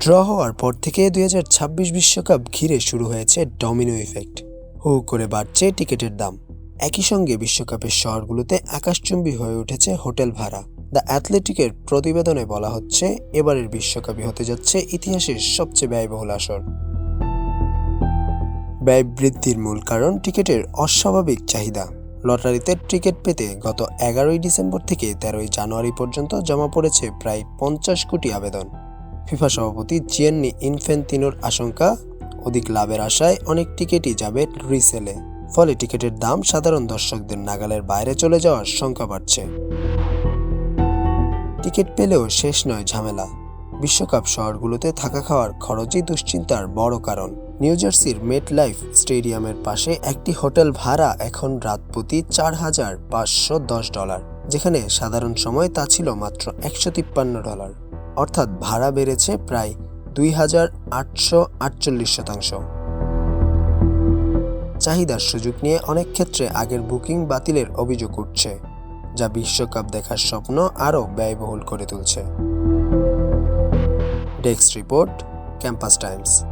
Draw হওয়ার পর থেকে 2026 বিশ্বকাপ ঘিরে শুরু হয়েছে ডমিনো ইফেক্ট। হু করে বাড়ছে টিকিটের দাম। একই সঙ্গে বিশ্বকাপের শহরগুলোতে আকাশচুম্বী হয়ে উঠেছে হোটেল ভাড়া। দ্য অ্যাথলেটিকের প্রতিবেদনে বলা হচ্ছে, এবারের বিশ্বকাপই হতে যাচ্ছে ইতিহাসের সবচেয়ে ব্যয়বহুল আসর। ব্যয় বৃদ্ধির মূল কারণ টিকিটের অস্বাভাবিক চাহিদা। লটারিতে টিকিট পেতে গত 11ই ডিসেম্বর থেকে 13ই জানুয়ারি পর্যন্ত জমা পড়েছে প্রায় 50 কোটি আবেদন। ফিফা সভাপতি জিয়ান্নি ইনফ্যান্তিনোর আশঙ্কা, অধিক লাভের আশায় অনেক টিকিটই যাবে রিসেলে। ফলে টিকিটের দাম সাধারণ দর্শকদের নাগালের বাইরে চলে যাওয়ার শঙ্কা বাড়ছে। টিকিট পেলেও শেষ নয় ঝামেলা। বিশ্বকাপ শহরগুলোতে থাকা খাওয়ার খরচই দুশ্চিন্তার বড় কারণ। নিউ জার্সির মেট লাইফ স্টেডিয়ামের পাশে একটি হোটেল ভাড়া এখন রাত প্রতি $4,510, যেখানে সাধারণ সময় তা ছিল মাত্র $153। অর্থাৎ ভাড়া বেড়েছে প্রায় 2,848%। চাহিদার সুযোগ নিয়ে অনেক ক্ষেত্রে আগের বুকিং বাতিলের অভিযোগ উঠছে, যা বিশ্বকাপ দেখার স্বপ্ন আরও ব্যয়বহুল করে তুলছে। Desk report, campus Times.